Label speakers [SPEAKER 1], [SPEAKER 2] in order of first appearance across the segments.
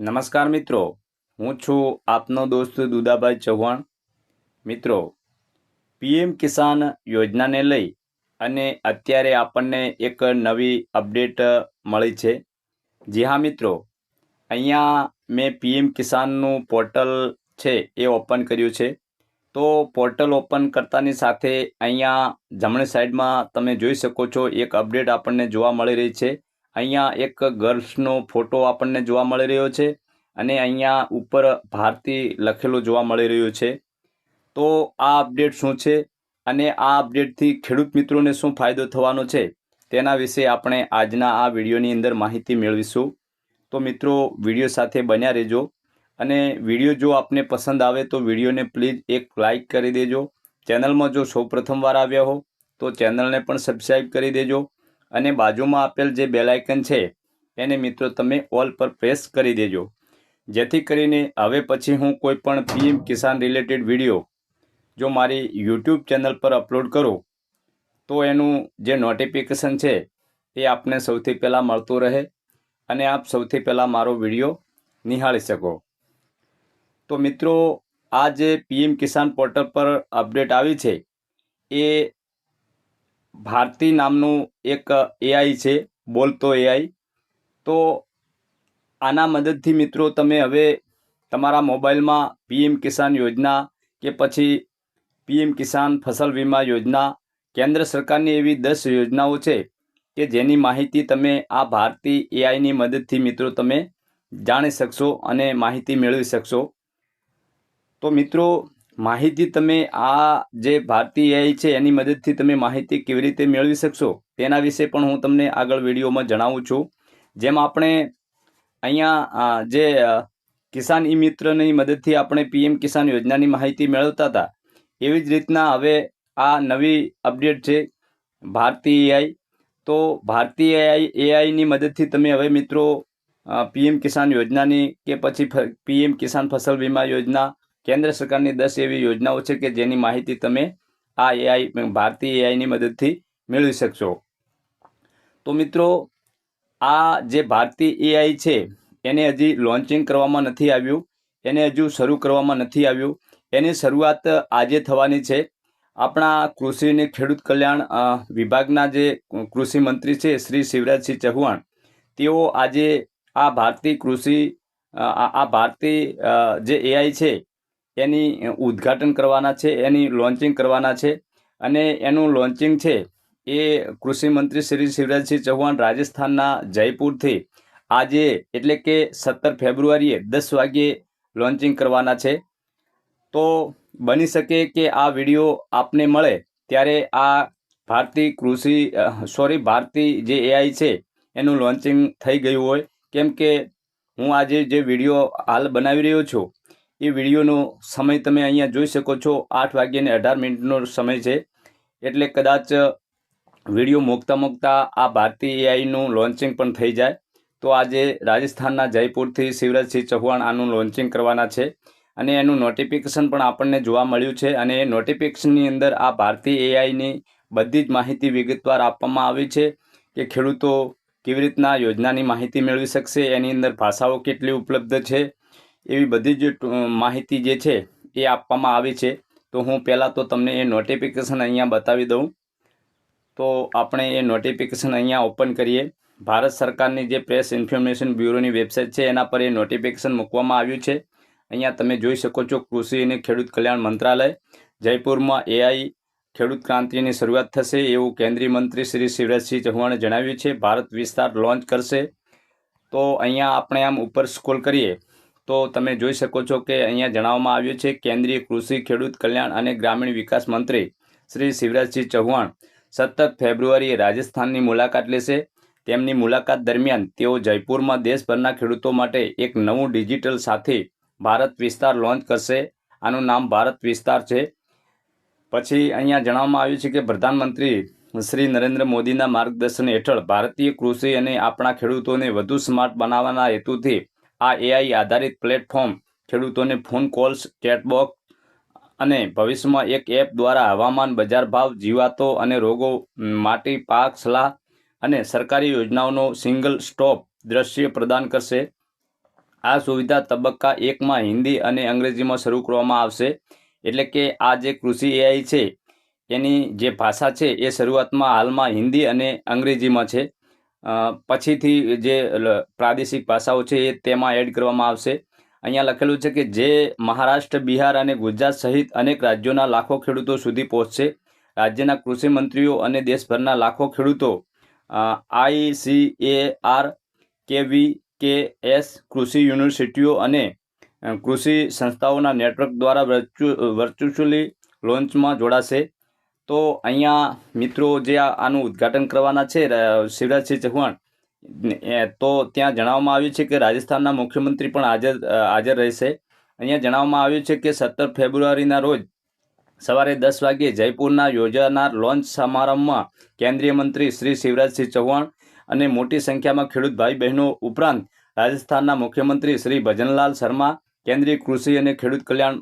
[SPEAKER 1] નમસ્કાર મિત્રો, હું છું આપનો દોસ્ત દુદાભાઈ ચૌહાણ। મિત્રો, પીએમ કિસાન યોજનાને લઈ અને અત્યારે આપણને એક નવી અપડેટ મળી છે। જી હા મિત્રો, અહીંયા મેં પીએમ કિસાનનું પોર્ટલ છે એ ઓપન કર્યું છે। તો પોર્ટલ ઓપન કરતાની સાથે અહીંયા જમણી સાઈડમાં તમે જોઈ શકો છો એક અપડેટ આપણને જોવા મળી રહી છે। અહીંયા એક ગર્લ્સનો ફોટો આપણને જોવા મળી રહ્યો છે અને અહીંયા ઉપર ભારતી લખેલું જોવા મળી રહ્યું છે। તો આ અપડેટ શું છે અને આ અપડેટથી ખેડૂત મિત્રોને શું ફાયદો થવાનો છે તેના વિશે આપણે આજના આ વિડીયોની અંદર માહિતી મેળવીશું। તો મિત્રો, વિડીયો સાથે બન્યા રહેજો અને વિડીયો જો આપને પસંદ આવે તો વિડીયોને પ્લીઝ એક લાઇક કરી દેજો। ચેનલમાં જો સૌ પ્રથમવાર આવ્યા હો તો ચેનલને પણ સબસ્ક્રાઈબ કરી દેજો અને બાજુમાં આપેલ જે બેલ આઇકન છે એને મિત્રો તમે ઓલ પર પ્રેસ કરી દેજો, જેથી કરીને હવે પછી હું કોઈ પણ પીએમ કિસાન રિલેટેડ વિડીયો જો મારી યુટ્યુબ ચેનલ પર અપલોડ કરું તો એનું જે નોટિફિકેશન છે એ આપને સૌથી પહેલાં મળતું રહે અને આપ સૌથી પહેલાં મારો વિડીયો નિહાળી શકો। તો મિત્રો, આ જે પીએમ કિસાન પોર્ટલ પર અપડેટ આવી છે એ ભારતી નામનું એક એઆઈ છે, બોલતો એઆઈ। તો આના મદદથી મિત્રો તમે હવે તમારા મોબાઈલમાં પીએમ કિસાન યોજના કે પછી પીએમ કિસાન ફસલ વીમા યોજના, કેન્દ્ર સરકારની એવી 10 યોજનાઓ છે કે જેની માહિતી તમે આ ભારતી એઆઈની મદદથી મિત્રો તમે જાણી શકશો અને માહિતી મેળવી શકશો। તો મિત્રો, માહિતી તમે આ જે ભારતી એઆઈ છે એની મદદથી તમે માહિતી કેવી રીતે મેળવી શકશો તેના વિશે પણ હું તમને આગળ વિડીયોમાં જણાવું છું। જેમ આપણે અહીંયા જે કિસાન ઈ મિત્રની મદદથી આપણે પીએમ કિસાન યોજનાની માહિતી મેળવતા હતા, એવી જ રીતના હવે આ નવી અપડેટ છે ભારતી એઆઈ। તો ભારતી એઆઈની મદદથી તમે હવે મિત્રો પીએમ કિસાન યોજનાની કે પછી પીએમ કિસાન ફસલ વીમા યોજના, કેન્દ્ર સરકારની 10 એવી યોજનાઓ છે કે જેની માહિતી તમે આ એઆઈ ભારતી એઆઈની મદદથી મેળવી શકશો। તો મિત્રો, આ જે ભારતી એઆઈ છે એને હજી લોન્ચિંગ કરવામાં નથી આવ્યું, એને હજુ શરૂ કરવામાં નથી આવ્યું। એની શરૂઆત આજે થવાની છે। આપણા કૃષિ અને ખેડૂત કલ્યાણ વિભાગના જે કૃષિ મંત્રી છે શ્રી શિવરાજસિંહ ચૌહાણ, તેઓ આજે આ ભારતી જે એઆઈ છે એની ઉદ્ઘાટન કરવાના છે, એની લોન્ચિંગ કરવાના છે અને એનું લોન્ચિંગ છે એ કૃષિ મંત્રી શ્રી શિવરાજસિંહ ચૌહાણ રાજસ્થાનના જયપુરથી આજે એટલે કે 17 ફેબ્રુઆરીએ 10 વાગ્યે લોન્ચિંગ કરવાના છે। તો બની શકે કે આ વિડીયો આપને મળે ત્યારે આ ભારતી જે એઆઈ છે એનું લોન્ચિંગ થઈ ગયું હોય, કેમ કે હું આજે જે વિડીયો હાલ બનાવી રહ્યો છું એ વિડીયોનો સમય તમે અહીંયા જોઈ શકો છો, 8:18 સમય છે। એટલે કદાચ વિડીયો મૂકતા આ ભારતી એઆઈનું લોન્ચિંગ પણ થઈ જાય। તો આજે રાજસ્થાનના જયપુરથી શિવરાજસિંહ ચૌહાણ આનું લોન્ચિંગ કરવાના છે અને એનું નોટિફિકેશન પણ આપણને જોવા મળ્યું છે અને એ નોટિફિકેશનની અંદર આ ભારતી એઆઈની બધી જ માહિતી વિગતવાર આપવામાં આવી છે કે ખેડૂતો કેવી રીતના યોજનાની માહિતી મેળવી શકશે, એની અંદર ભાષાઓ કેટલી ઉપલબ્ધ છે, એવી બધી જ માહિતી જે છે એ આપવામાં આવી છે। તો હું પહેલાં તો તમને એ નોટિફિકેશન અહીંયા બતાવી દઉં। તો આપણે એ નોટિફિકેશન અહીંયા ઓપન કરીએ। ભારત સરકારની જે પ્રેસ ઇન્ફોર્મેશન બ્યુરોની વેબસાઇટ છે એના પર એ નોટિફિકેશન મૂકવામાં આવ્યું છે। અહીંયા તમે જોઈ શકો છો, કૃષિ અને ખેડૂત કલ્યાણ મંત્રાલય, જયપુરમાં એઆઈ ખેડૂત ક્રાંતિની શરૂઆત થશે એવું કેન્દ્રીય મંત્રી શ્રી શિવરાજસિંહ ચૌહાણે જણાવ્યું છે। ભારત વિસ્તાર લોન્ચ કરશે। તો અહીંયા આપણે આમ ઉપર સ્ક્રોલ કરીએ તો તમે જોઈ શકો છો કે અહીંયા જણાવવામાં આવ્યું છે કેન્દ્રીય કૃષિ ખેડૂત કલ્યાણ અને ગ્રામીણ વિકાસ મંત્રી શ્રી શિવરાજસિંહ ચૌહાણ 17 ફેબ્રુઆરીએ રાજસ્થાનની મુલાકાત લેશે। તેમની મુલાકાત દરમિયાન તેઓ જયપુરમાં દેશભરના ખેડૂતો માટે એક નવું ડિજિટલ સાથી ભારત વિસ્તાર લોન્ચ કરશે। આનું નામ ભારત વિસ્તાર છે। પછી અહીંયા જણાવવામાં આવ્યું છે કે પ્રધાનમંત્રી શ્રી નરેન્દ્ર મોદીના માર્ગદર્શન હેઠળ ભારતીય કૃષિ અને આપણા ખેડૂતોને વધુ સ્માર્ટ બનાવવાના હેતુથી આ એઆઈ આધારિત પ્લેટફોર્મ ખેડૂતોને ફોન કોલ્સ, ચેટબોક્સ અને ભવિષ્યમાં એક એપ દ્વારા હવામાન, બજાર ભાવ, જીવાતો અને રોગો, માટી, પાક સલાહ અને સરકારી યોજનાઓનો સિંગલ સ્ટોપ દ્રશ્ય પ્રદાન કરશે। આ સુવિધા તબક્કા 1માં હિન્દી અને અંગ્રેજીમાં શરૂ કરવામાં આવશે. એટલે કે આ જે કૃષિ એઆઈ છે એની જે ભાષા છે એ શરૂઆતમાં હાલમાં હિન્દી અને અંગ્રેજીમાં છે. પછીથી જે પ્રાદેશિક ભાષાઓ છે એ તેમાં એડ કરવામાં આવશે. અહીંયા લખેલું છે કે જે મહારાષ્ટ્ર, બિહાર અને ગુજરાત સહિત અનેક રાજ્યોના લાખો ખેડૂતો સુધી પહોંચશે. રાજ્યના કૃષિ મંત્રીઓ અને દેશભરના લાખો ખેડૂતો ICAR, KVKS, કૃષિ યુનિવર્સિટીઓ અને કૃષિ સંસ્થાઓના નેટવર્ક દ્વારા વર્ચ્યુઅલી લોન્ચમાં જોડાશે. તો અહીંયા મિત્રો જે આનું ઉદ્ઘાટન કરવાના છે શિવરાજસિંહ ચૌહાણ, તો ત્યાં જણાવવામાં આવ્યું છે કે રાજસ્થાનના મુખ્યમંત્રી પણ હાજર રહેશે. અહીંયા જણાવવામાં આવ્યું છે કે 17 ફેબ્રુઆરીના રોજ સવારે 10 વાગ્યે જયપુરના યોજાનાર લોન્ચ સમારંભમાં કેન્દ્રીય મંત્રી શ્રી શિવરાજસિંહ ચૌહાણ અને મોટી સંખ્યામાં ખેડૂત ભાઈ બહેનો ઉપરાંત રાજસ્થાનના મુખ્યમંત્રી શ્રી ભજનલાલ શર્મા, કેન્દ્રીય કૃષિ અને ખેડૂત કલ્યાણ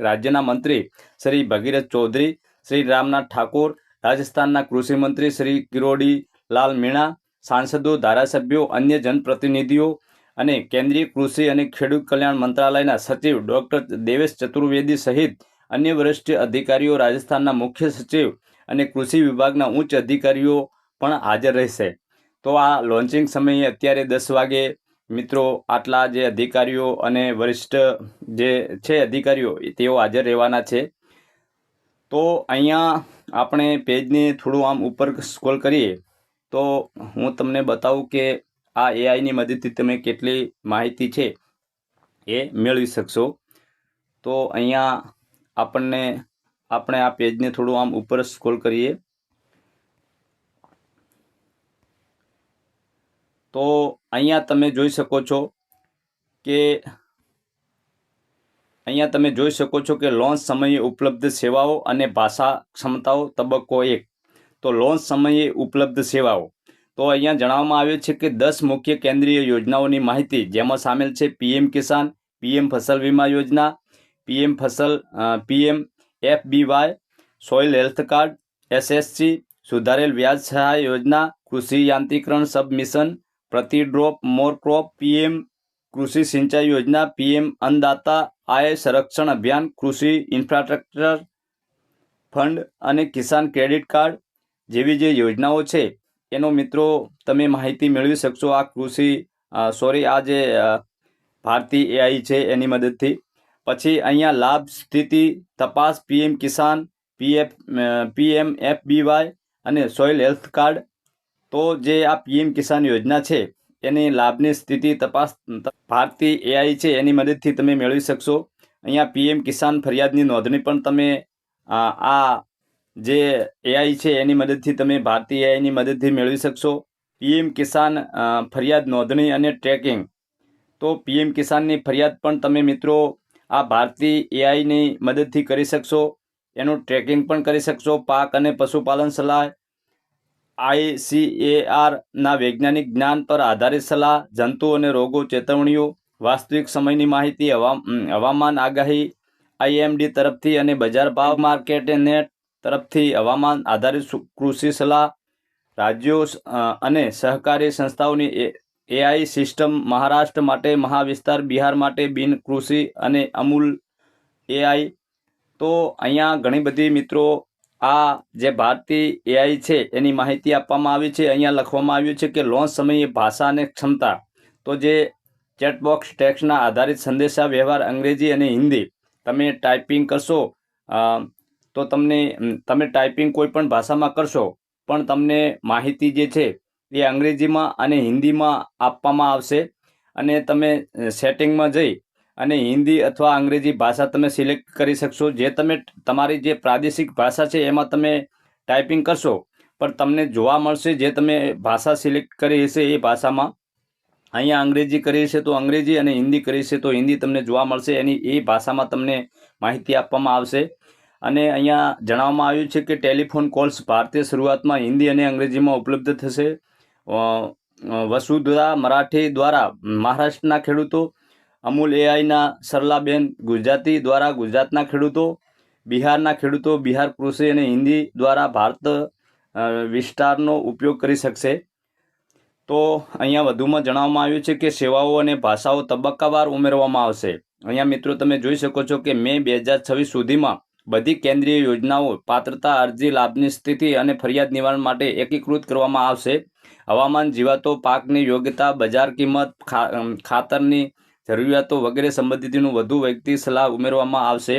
[SPEAKER 1] રાજ્યના મંત્રી શ્રી ભગીરથ ચૌધરી, શ્રી રામનાથ ઠાકોર, રાજસ્થાનના કૃષિ મંત્રી શ્રી કિરોડી લાલ મીણા, સાંસદો, ધારાસભ્યો, અન્ય જનપ્રતિનિધિઓ અને કેન્દ્રીય કૃષિ અને ખેડૂત કલ્યાણ મંત્રાલયના સચિવ ડોક્ટર દેવેશ ચતુર્વેદી સહિત અન્ય વરિષ્ઠ અધિકારીઓ, રાજસ્થાનના મુખ્ય સચિવ અને કૃષિ વિભાગના ઉચ્ચ અધિકારીઓ પણ હાજર રહેશે. તો આ લોન્ચિંગ સમયે અત્યારે 10 વાગે મિત્રો આટલા જે અધિકારીઓ અને વરિષ્ઠ જે છે અધિકારીઓ તેઓ હાજર રહેવાના છે. તો અહીંયા આપણે પેજને થોડું આમ ઉપર સ્ક્રોલ કરીએ તો હું તમને બતાવું કે આ એઆઈની મદદથી તમે કેટલી માહિતી છે એ મેળવી શકશો. તો અહીંયા આપણે આ પેજને થોડું આમ ઉપર સ્ક્રોલ કરીએ તો અહીંયા તમે જોઈ શકો છો કે લોન્ચ સમયે ઉપલબ્ધ સેવાઓ અને ભાષા ક્ષમતાઓ તબક્કો 1. તો લોન્ચ સમયે ઉપલબ્ધ સેવાઓ, તો અહીંયા જણાવવામાં આવ્યું છે કે 10 મુખ્ય કેન્દ્રીય યોજનાઓની માહિતી, જેમાં સામેલ છે PM કિસાન, PM ફસલ વીમા યોજના, PM FBY, soil health card, SSC, સુધારેલ વ્યાજ સહાય યોજના, કૃષિ યાંત્રીકરણ સબ મિશન, પ્રતિ ડ્રોપ મોર ક્રોપ, PM કૃષિ સિંચાઈ યોજના, PM અન્નદાતા આય સંરક્ષણ અભિયાન, કૃષિ ઇન્ફ્રાસ્ટ્રક્ચર ફંડ અને કિસાન ક્રેડિટ કાર્ડ જેવી જે યોજનાઓ છે એનો મિત્રો તમે માહિતી મેળવી શકશો આ જે ભારતીય એઆઈ છે એની મદદથી. પછી અહીંયા લાભ સ્થિતિ તપાસ, PM કિસાન, PM FBY અને સોઇલ હેલ્થ કાર્ડ. તો જે આ PM કિસાન યોજના છે એની લાભની સ્થિતિ તપાસ ભારતીય એઆઈ છે એની મદદથી તમે મેળવી શકશો. અહીંયા PM કિસાન ફરિયાદની નોંધણી પણ તમે આ જે એઆઈ છે એની મદદથી તમે ભારતીય એઆઈની મદદથી મેળવી શકશો. PM કિસાન ફરિયાદ નોંધણી અને ટ્રેકિંગ, તો PM કિસાનની ફરિયાદ પણ તમે મિત્રો આ ભારતીય એઆઈની મદદથી કરી શકશો. એનું ટ્રેકિંગ પણ કરી શકશો. પાક અને પશુપાલન સલાહ, ICAR ના વૈજ્ઞાનિક જ્ઞાન પર આધારિત સલાહ, જંતુ અને રોગો ચેતવણીઓ, વાસ્તવિક સમયની માહિતી, હવામાન આગાહી IMD તરફથી અને બજાર ભાવ માર્કેટ નેટ તરફથી હવામાન આધારિત કૃષિ સલાહ, રાજ્યો અને સહકારી સંસ્થાઓની એઆઈ સિસ્ટમ, મહારાષ્ટ્ર માટે મહાવિસ્તાર, બિહાર માટે બિન કૃષિ અને અમૂલ એઆઈ. તો અહીંયા ઘણી બધી મિત્રો આ જે ભારતીય એઆઈ છે એની માહિતી આપવામાં આવી છે. અહીંયા લખવામાં આવ્યું છે કે લોન્ચ સમયે ભાષા અને ક્ષમતા, તો જે ચેટબોક્સ ટેક્સ્ટના આધારિત સંદેશા વ્યવહાર અંગ્રેજી અને હિન્દી, તમે ટાઈપિંગ કરશો તો તમે ટાઈપિંગ કોઈ પણ ભાષામાં કરશો પણ તમને માહિતી જે છે એ અંગ્રેજીમાં અને હિન્દીમાં આપવામાં આવશે. અને તમે સેટિંગમાં જઈ અને હિન્દી અથવા અંગ્રેજી ભાષા તમે સિલેક્ટ કરી શકશો. જે તમારી જે પ્રાદેશિક ભાષા છે એમાં તમે ટાઈપિંગ કરશો પણ તમને જોવા મળશે જે તમે ભાષા સિલેક્ટ કરી હશે એ ભાષામાં. અહીંયા અંગ્રેજી કરી હશે તો અંગ્રેજી અને હિન્દી કરી હશે તો હિન્દી તમને જોવા મળશે. એ ભાષામાં તમને માહિતી આપવામાં આવશે. અને અહીંયા જણાવવામાં આવ્યું છે કે ટેલિફોન કોલ્સ ભારતીય શરૂઆતમાં હિન્દી અને અંગ્રેજીમાં ઉપલબ્ધ થશે. વસુધરા મરાઠી દ્વારા મહારાષ્ટ્રના ખેડૂતો, અમૂલ એઆઈના સરલાબેન ગુજરાતી દ્વારા ગુજરાતના ખેડૂતો, બિહારના ખેડૂતો બિહાર કૃષિ અને હિન્દી દ્વારા ભારત વિસ્તારનો ઉપયોગ કરી શકશે. તો અહીંયા વધુમાં જણાવવામાં આવ્યું છે કે સેવાઓ અને ભાષાઓ તબક્કાવાર ઉમેરવામાં આવશે. અહીંયા મિત્રો તમે જોઈ શકો છો કે મે 2026 સુધીમાં બધી કેન્દ્રીય યોજનાઓ પાત્રતા અરજી લાભની સ્થિતિ અને ફરિયાદ નિવારણ માટે એકીકૃત કરવામાં આવશે. હવામાન, જીવાતો, પાકની યોગ્યતા, બજાર કિંમત, ખાતરની જરૂરિયાતો વગેરે સંબંધિતનું વધુ વ્યક્તિ સલાહ ઉમેરવામાં આવશે.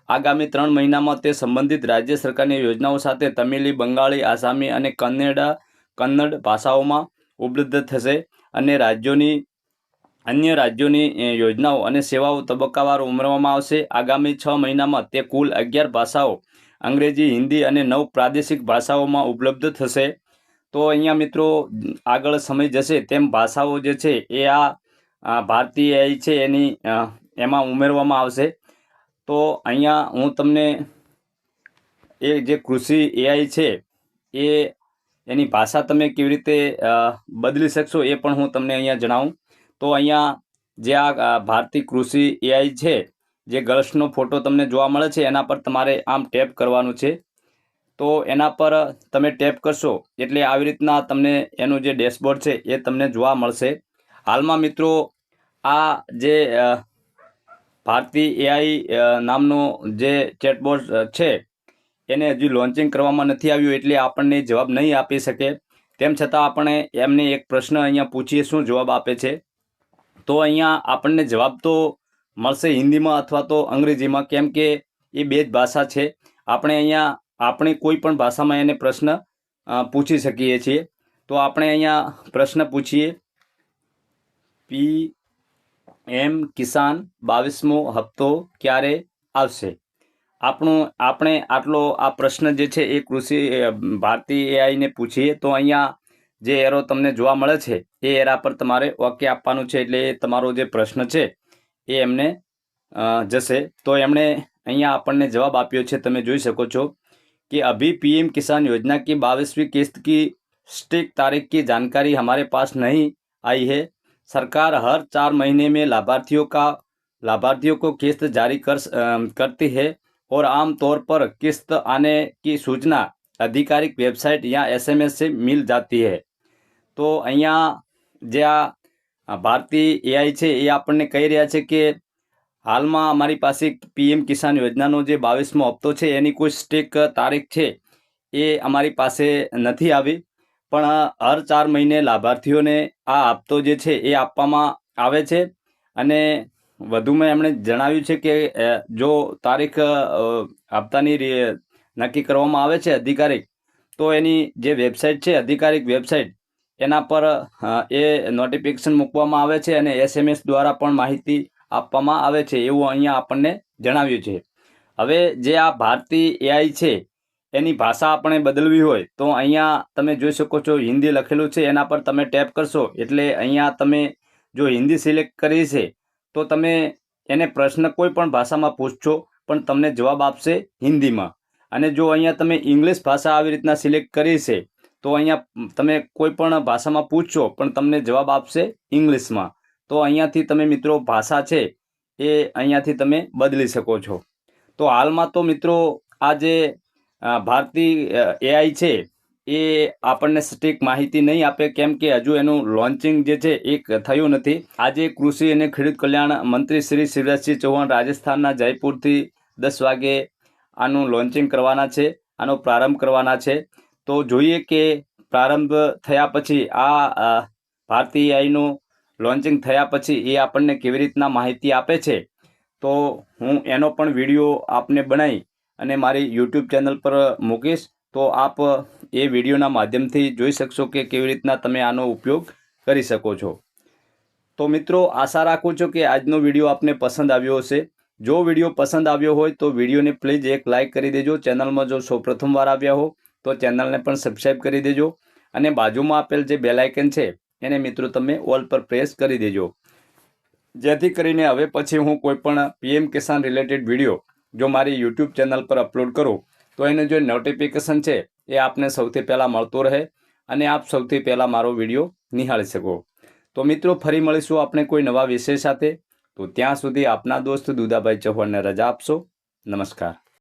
[SPEAKER 1] આગામી 3 મહિનામાં તે સંબંધિત રાજ્ય સરકારની યોજનાઓ સાથે તમિલી, બંગાળી, આસામી અને કન્નડ ભાષાઓમાં ઉપલબ્ધ થશે અને અન્ય રાજ્યોની યોજનાઓ અને સેવાઓ તબક્કાવાર ઉમેરવામાં આવશે. આગામી 6 મહિનામાં તે કુલ 11 ભાષાઓ અંગ્રેજી, હિન્દી અને 9 પ્રાદેશિક ભાષાઓમાં ઉપલબ્ધ થશે. તો અહીંયા મિત્રો આગળ સમય જશે તેમ ભાષાઓ જે છે એ આ ભારતીય AI છે એમાં ઉમેરવામાં આવશે. તો અહીંયા હું તમને એ જે કૃષિ AI છે એની ભાષા તમે કેવી રીતે બદલી શકશો એ પણ હું તમને અહીંયા જણાવું. તો અહીંયા જે આ ભારતીય કૃષિ AI છે, જે ગર્લ્સનો ફોટો તમને જોવા મળે છે એના પર તમારે આમ ટેપ કરવાનું છે. તો એના પર તમે ટેપ કરશો એટલે આવી રીતના તમને એનું જે ડેશબોર્ડ છે એ તમને જોવા મળશે. હાલમાં મિત્રો આ જે ભારતીય AI નામનો જે ચેટબોટ છે એને હજી લોન્ચિંગ કરવામાં નથી આવ્યું એટલે આપણને જવાબ નહીં આપી શકે. તેમ છતાં આપણે એમને એક પ્રશ્ન અહીંયા પૂછીએ શું જવાબ આપે છે. તો અહીંયા આપણને જવાબ તો મળશે હિન્દીમાં અથવા તો અંગ્રેજીમાં, કેમ કે એ બે જ ભાષા છે. આપણે અહીંયા આપણી કોઈ પણ ભાષામાં એને પ્રશ્ન પૂછી શકીએ છીએ. તો આપણે અહીંયા પ્રશ્ન પૂછીએ, PM કિસાન 22મો હપ્તો ક્યારે આવશે? આપણે આટલો આ પ્રશ્ન જે છે એ કૃષિ ભારતીય AI ને પૂછીએ. તો અહીંયા જે એરો તમને જોવા મળે છે એ એરા પર તમારે ઓકે આપવાનું છે એટલે તમારો જે પ્રશ્ન છે એ એમને જશે. તો એમણે અહીંયા આપણને જવાબ આપ્યો છે, તમે જોઈ શકો છો कि अभी PM किसान योजना की 22वीं किस्त की स्टिक तारीख की जानकारी हमारे पास नहीं आई है. सरकार हर 4 महीने में लाभार्थियों को किस्त जारी करती है और आम तौर पर किस्त आने की सूचना आधिकारिक वेबसाइट या SMS से मिल जाती है. तो અહીંયા જે આ ભારતીય AI છે એ આપણને કહી રહ્યા છે કે હાલમાં અમારી પાસે PM કિસાન યોજનાનો જે 22મો હપ્તો છે એની કોઈ સ્ટેક તારીખ છે એ અમારી પાસે નથી આવી, પણ હર 4 મહિને લાભાર્થીઓને આ હપ્તો જે છે એ આપવામાં આવે છે. અને વધુમાં એમણે જણાવ્યું છે કે જો તારીખ હપ્તાની નક્કી કરવામાં આવે છે અધિકારિક, તો એની જે વેબસાઇટ છે અધિકારિક વેબસાઇટ એના પર એ નોટિફિકેશન મૂકવામાં આવે છે અને SMS દ્વારા પણ માહિતી આપવામાં આવે છે એવું અહીંયા આપણને જણાવ્યું છે. હવે જે આ ભારતીય AI છે એની ભાષા આપણે બદલવી હોય તો અહીંયા તમે જોઈ શકો છો હિન્દી લખેલું છે, એના પર તમે ટેપ કરશો એટલે અહીંયા તમે જો હિન્દી સિલેક્ટ કરી છે તો તમે એને પ્રશ્ન કોઈ પણ ભાષામાં પૂછશો પણ તમને જવાબ આપશે હિન્દીમાં. અને જો અહીંયા તમે ઇંગ્લિશ ભાષા આવી રીતના સિલેક્ટ કરી છે તો અહીંયા તમે કોઈ પણ ભાષામાં પૂછશો પણ તમને જવાબ આપશે ઇંગ્લિશમાં. તો અહીંયાથી તમે મિત્રો ભાષા છે એ અહીંયાથી તમે બદલી શકો છો. તો હાલમાં તો મિત્રો આ જે ભારતીય AI છે એ આપણને સટીક માહિતી નહીં આપે, કેમ કે હજુ એનું લોન્ચિંગ જે છે એ થયું નથી. આજે કૃષિ અને ખેડૂત કલ્યાણ મંત્રી શ્રી શિવરાજસિંહ ચૌહાણ રાજસ્થાનના જયપુરથી 10 વાગે આનું લોન્ચિંગ કરવાના છે, આનો પ્રારંભ કરવાના છે. તો જોઈએ કે પ્રારંભ થયા પછી આ ભારતીય AIનું લોન્ચિંગ થયા પછી એ આપણને કેવી રીતના માહિતી આપે છે. તો હું એનો પણ વિડીયો આપને બનાવી અને મારી YouTube ચેનલ પર મૂકીશ, તો આપ એ વિડીયોના માધ્યમથી જોઈ શકશો કે કેવી રીતના તમે આનો ઉપયોગ કરી શકો છો. તો મિત્રો આશા રાખું છું કે આજનો વિડીયો આપને પસંદ આવ્યો હશે. જો વિડીયો પસંદ આવ્યો હોય તો વિડીયોને પ્લીઝ એક લાઇક કરી દેજો. ચેનલમાં જો સૌ પ્રથમવાર આવ્યા હો તો ચેનલને પણ સબસ્ક્રાઈબ કરી દેજો અને બાજુમાં આપેલ જે બેલ આઇકન છે એને મિત્રો તમે ઓલ પર પ્રેસ કરી દેજો, જેથી કરીને હવે પછી હું કોઈ પણ PM કિસાન રિલેટેડ વિડીયો જો મારી YouTube ચેનલ પર અપલોડ કરું તો એનું જે નોટિફિકેશન છે એ આપને સૌથી પહેલાં મળતો રહે અને આપ સૌથી પહેલાં મારો વિડીયો નિહાળી શકો. તો મિત્રો ફરી મળીશું આપણે કોઈ નવા વિષય સાથે. તો ત્યાં સુધી આપના દોસ્ત દુદાભાઈ ચૌહાણને રજા આપશો. નમસ્કાર.